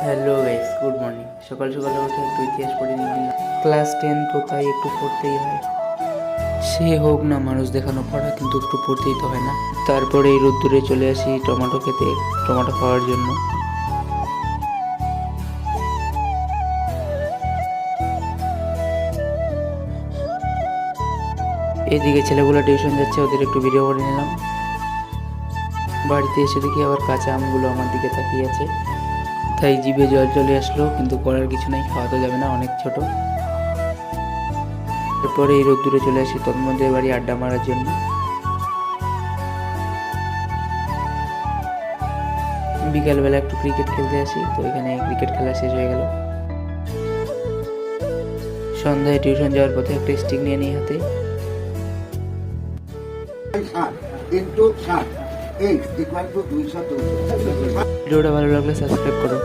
Hello guys, good morning. সকাল সকালে উঠে একটু ইতিহাস পড়ে নিলাম। ক্লাস 10 তো তাই একটু পড়তেই হয়। সে হোক না মানুষ দেখানো পড়া, কিন্তু একটু পড়তেই তো হয় না। তারপরে এই রোদ্দুরে চলে আসি টমেটো খেতে, টমেটো খাওয়ার জন্য। এদিকে ছেলেগুলো টিউশন যাচ্ছে, ওদের একটু ভিডিও করে নিলাম। বাড়িতে এসে দেখি আবার কাঁচা আমগুলো আমার দিকে তাকিয়ে আছে, তাই জিভে জল চলে আসলো, কিন্তু করার কিছু নাই, খাওয়া তো যাবে না, অনেক ছোট। এরপরে এই রোদ্দুরে চলে আসি তন্মধ্যে বাড়ি আড্ডা মারার জন্য। বিকালবেলা একটু ক্রিকেট খেলতে আসি, তো এখানে ক্রিকেট খেলা শেষ হয়ে গেল। সন্ধ্যায় টিউশন যাওয়ার পথে একটা স্টিক নিয়ে নিই হাতে। ভিডিওটা ভালো লাগলে সাবস্ক্রাইব করো।